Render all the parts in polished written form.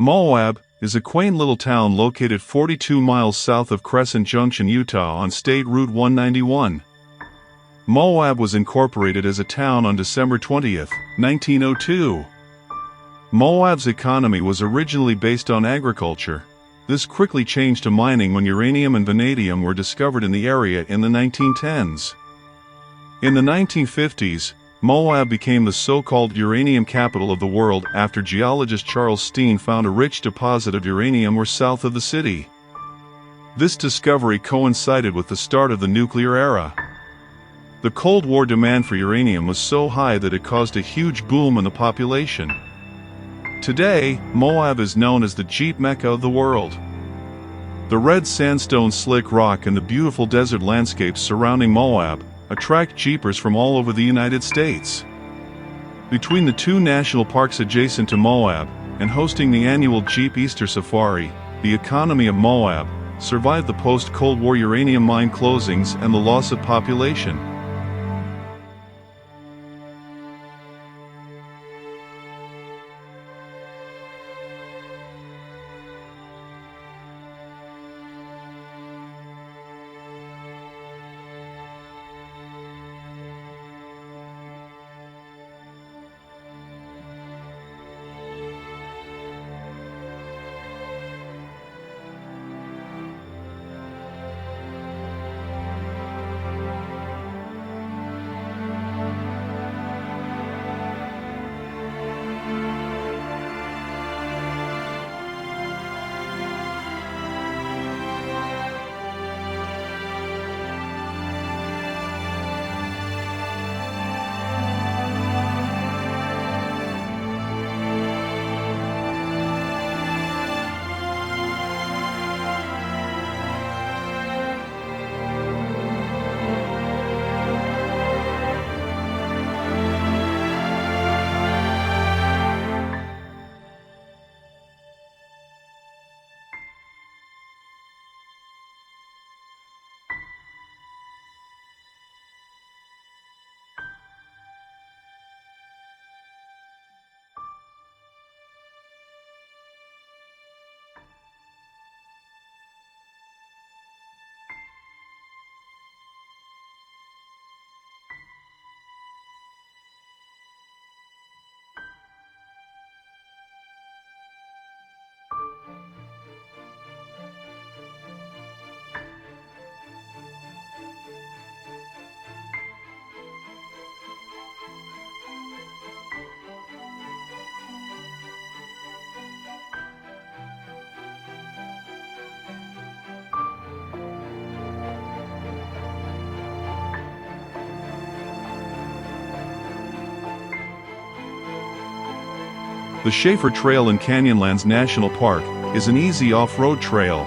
Moab is a quaint little town located 42 miles south of Crescent Junction, Utah on State Route 191. Moab was incorporated as a town on December 20, 1902. Moab's economy was originally based on agriculture. This quickly changed to mining when uranium and vanadium were discovered in the area in the 1910s. In the 1950s, Moab became the so-called uranium capital of the world after geologist Charles Steen found a rich deposit of uranium south of the city. This discovery coincided with the start of the nuclear era. The Cold War demand for uranium was so high that it caused a huge boom in the population. Today, Moab is known as the Jeep Mecca of the world. The red sandstone slick rock and the beautiful desert landscapes surrounding Moab attract Jeepers from all over the United States. Between the two national parks adjacent to Moab and hosting the annual Jeep Easter Safari, the economy of Moab survived the post-Cold War uranium mine closings and the loss of population. The Schaefer Trail in Canyonlands National Park is an easy off-road trail.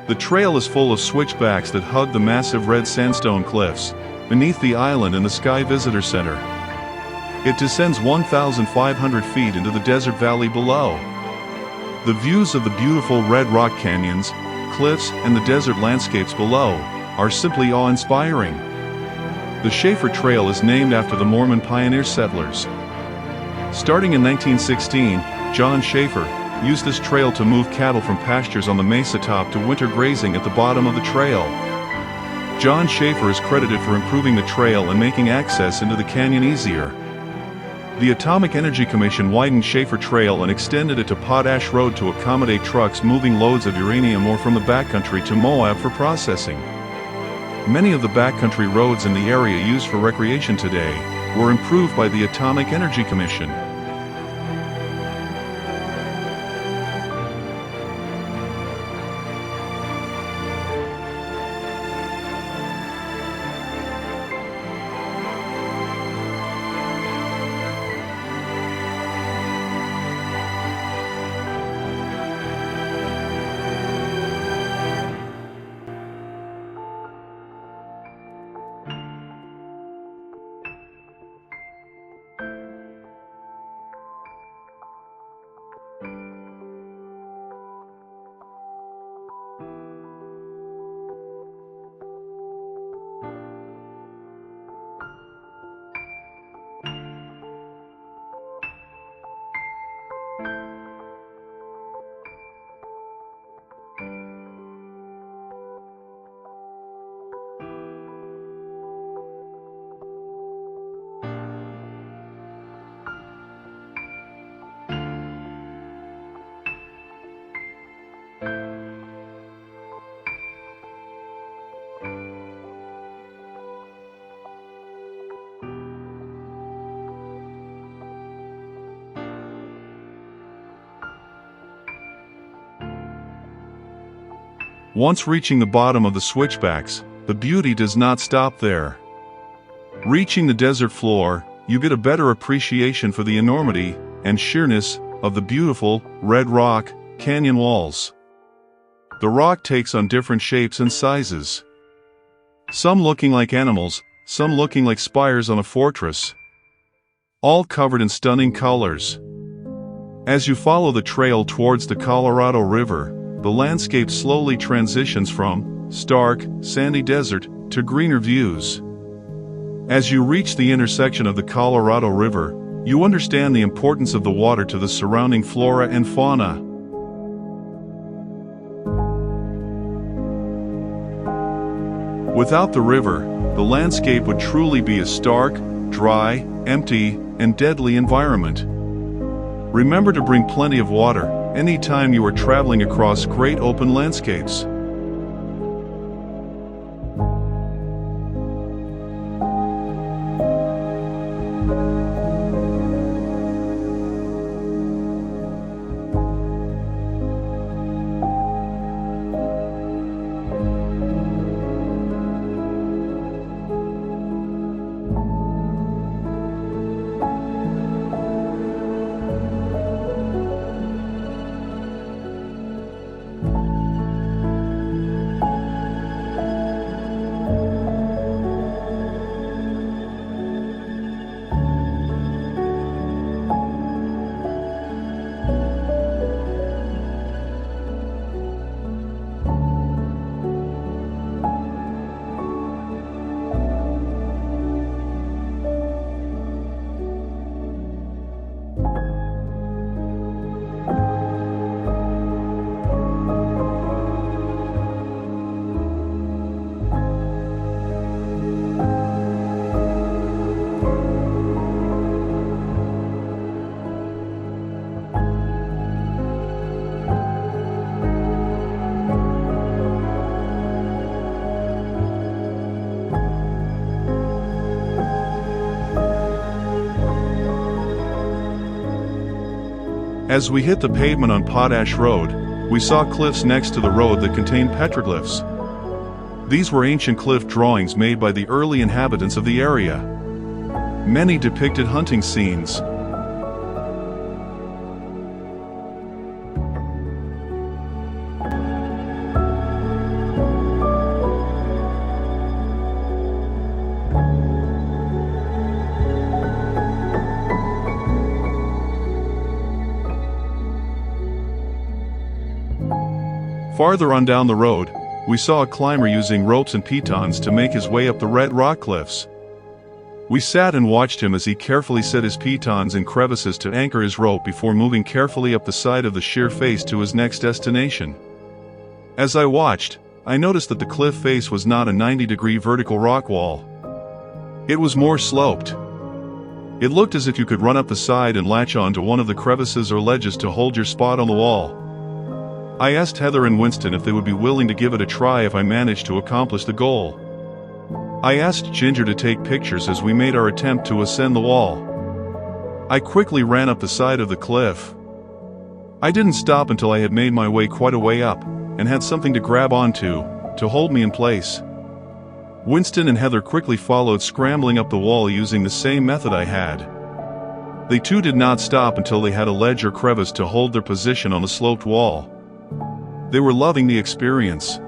The trail is full of switchbacks that hug the massive red sandstone cliffs beneath the island and the Sky Visitor Center. It descends 1,500 feet into the desert valley below. The views of the beautiful red rock canyons, cliffs, and the desert landscapes below are simply awe-inspiring. The Schaefer Trail is named after the Mormon pioneer settlers. Starting in 1916, John Schaefer used this trail to move cattle from pastures on the mesa top to winter grazing at the bottom of the trail. John Schaefer is credited for improving the trail and making access into the canyon easier. The Atomic Energy Commission widened Schaefer Trail and extended it to Potash Road to accommodate trucks moving loads of uranium ore from the backcountry to Moab for processing. Many of the backcountry roads in the area used for recreation today were improved by the Atomic Energy Commission. Once reaching the bottom of the switchbacks, the beauty does not stop there. Reaching the desert floor, you get a better appreciation for the enormity and sheerness of the beautiful, red rock canyon walls. The rock takes on different shapes and sizes. Some looking like animals, some looking like spires on a fortress. All covered in stunning colors. As you follow the trail towards the Colorado River, the landscape slowly transitions from stark, sandy desert to greener views. As you reach the intersection of the Colorado River, you understand the importance of the water to the surrounding flora and fauna. Without the river, the landscape would truly be a stark, dry, empty, and deadly environment. Remember to bring plenty of water anytime you are traveling across great open landscapes. As we hit the pavement on Potash Road, we saw cliffs next to the road that contained petroglyphs. These were ancient cliff drawings made by the early inhabitants of the area. Many depicted hunting scenes. Farther on down the road, we saw a climber using ropes and pitons to make his way up the red rock cliffs. We sat and watched him as he carefully set his pitons in crevices to anchor his rope before moving carefully up the side of the sheer face to his next destination. As I watched, I noticed that the cliff face was not a 90-degree vertical rock wall. It was more sloped. It looked as if you could run up the side and latch on to one of the crevices or ledges to hold your spot on the wall. I asked Heather and Winston if they would be willing to give it a try if I managed to accomplish the goal. I asked Ginger to take pictures as we made our attempt to ascend the wall. I quickly ran up the side of the cliff. I didn't stop until I had made my way quite a way up, and had something to grab onto, to hold me in place. Winston and Heather quickly followed, scrambling up the wall using the same method I had. They too did not stop until they had a ledge or crevice to hold their position on the sloped wall. They were loving the experience.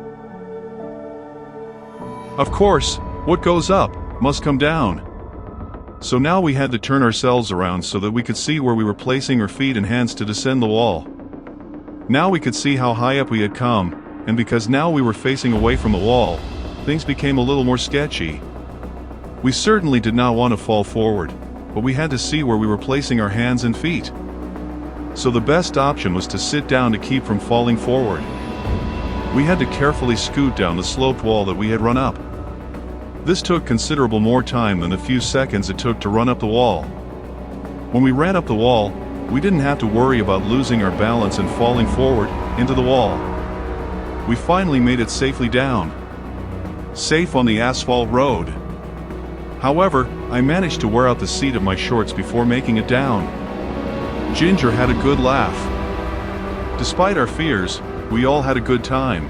Of course, what goes up must come down. So now we had to turn ourselves around so that we could see where we were placing our feet and hands to descend the wall. Now we could see how high up we had come, and because now we were facing away from the wall, things became a little more sketchy. We certainly did not want to fall forward, but we had to see where we were placing our hands and feet. So the best option was to sit down to keep from falling forward. We had to carefully scoot down the sloped wall that we had run up. This took considerable more time than the few seconds it took to run up the wall. When we ran up the wall, we didn't have to worry about losing our balance and falling forward into the wall. We finally made it safely down. Safe on the asphalt road. However, I managed to wear out the seat of my shorts before making it down. Ginger had a good laugh. Despite our fears, we all had a good time.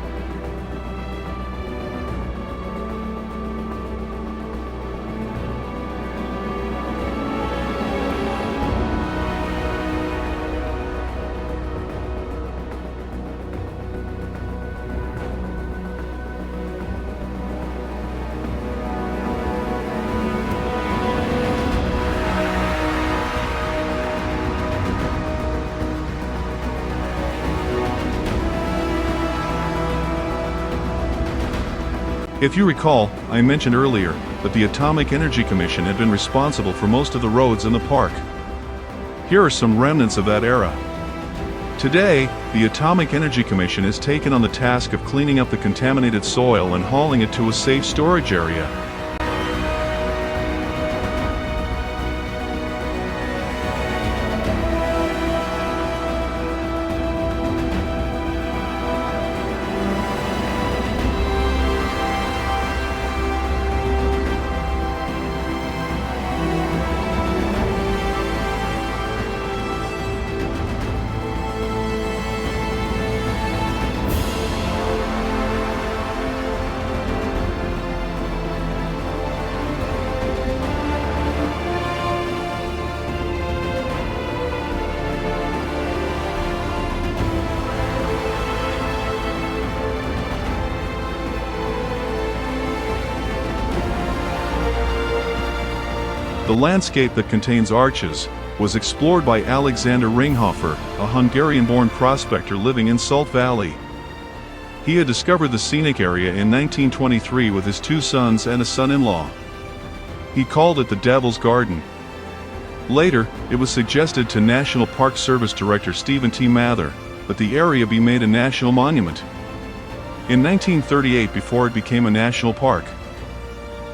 If you recall, I mentioned earlier that the Atomic Energy Commission had been responsible for most of the roads in the park. Here are some remnants of that era. Today, the Atomic Energy Commission has taken on the task of cleaning up the contaminated soil and hauling it to a safe storage area. The landscape that contains arches was explored by Alexander Ringhofer, a Hungarian-born prospector living in Saltz Valley. He had discovered the scenic area in 1923 with his 2 sons and a son-in-law. He called it the Devil's Garden. Later, it was suggested to National Park Service Director Stephen T. Mather that the area be made a national monument. In 1938, before it became a national park,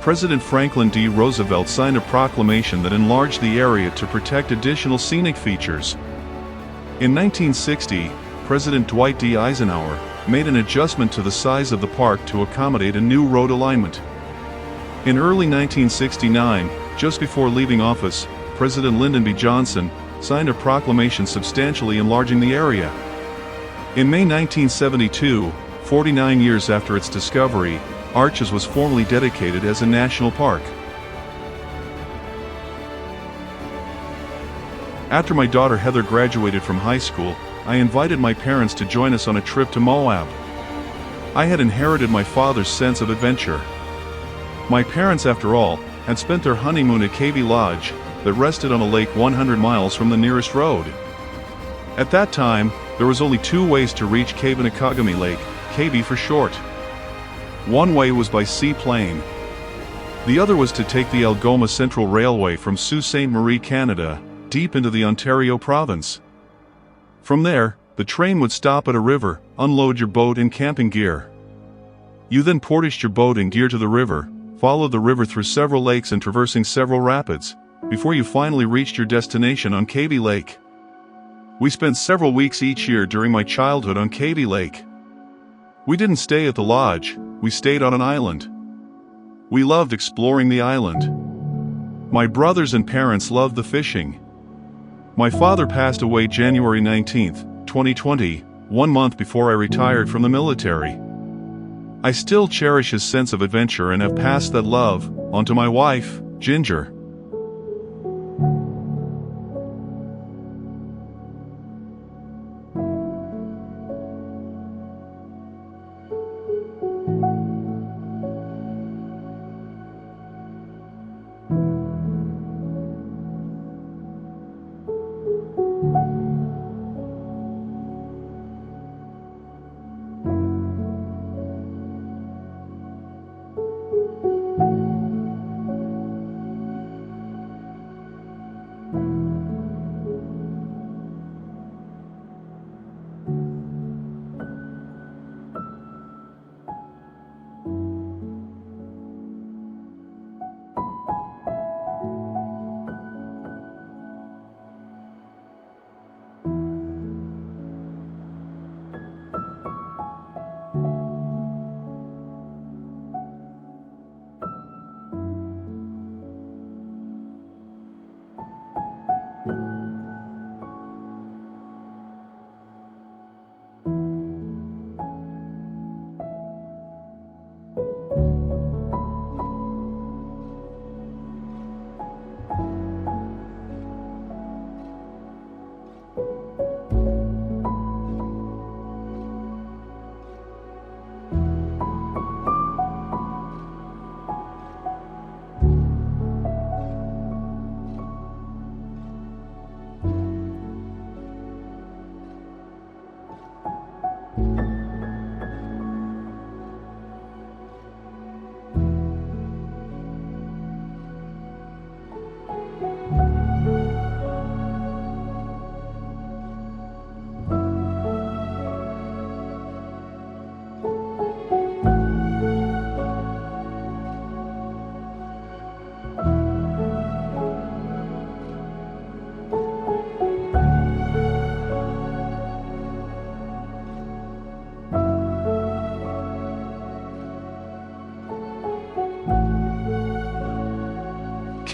President Franklin D. Roosevelt signed a proclamation that enlarged the area to protect additional scenic features. In 1960, President Dwight D. Eisenhower made an adjustment to the size of the park to accommodate a new road alignment. In early 1969, just before leaving office, President Lyndon B. Johnson signed a proclamation substantially enlarging the area. In May 1972, 49 years after its discovery, Arches was formally dedicated as a national park. After my daughter Heather graduated from high school, I invited my parents to join us on a trip to Moab. I had inherited my father's sense of adventure. My parents, after all, had spent their honeymoon at KV Lodge, that rested on a lake 100 miles from the nearest road. At that time, there was only 2 ways to reach Kavanakagami Lake, KV for short. One way was by seaplane. The other was to take the Algoma Central Railway from Sault Ste. Marie, Canada, deep into the Ontario province. From there, the train would stop at a river, unload your boat and camping gear. You then portaged your boat and gear to the river, followed the river through several lakes and traversing several rapids, before you finally reached your destination on KV Lake. We spent several weeks each year during my childhood on KV Lake. We didn't stay at the lodge, we stayed on an island. We loved exploring the island. My brothers and parents loved the fishing. My father passed away January 19, 2020, 1 month before I retired from the military. I still cherish his sense of adventure and have passed that love on to my wife, Ginger.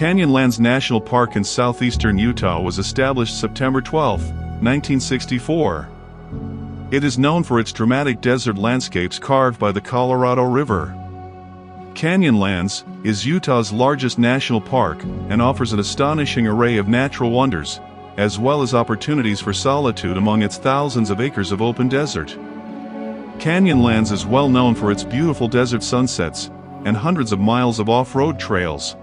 Canyonlands National Park in southeastern Utah was established September 12, 1964. It is known for its dramatic desert landscapes carved by the Colorado River. Canyonlands is Utah's largest national park and offers an astonishing array of natural wonders, as well as opportunities for solitude among its thousands of acres of open desert. Canyonlands is well known for its beautiful desert sunsets and hundreds of miles of off-road trails.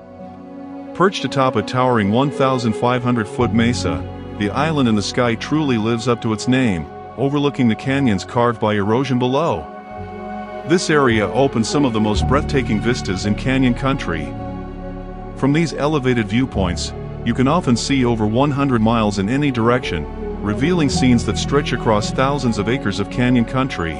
Perched atop a towering 1,500-foot mesa, the island in the sky truly lives up to its name, overlooking the canyons carved by erosion below. This area opens some of the most breathtaking vistas in canyon country. From these elevated viewpoints, you can often see over 100 miles in any direction, revealing scenes that stretch across thousands of acres of canyon country.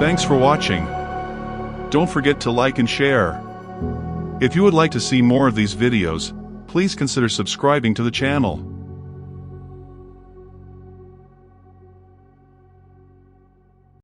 Thanks for watching. Don't forget to like and share. If you would like to see more of these videos, please consider subscribing to the channel.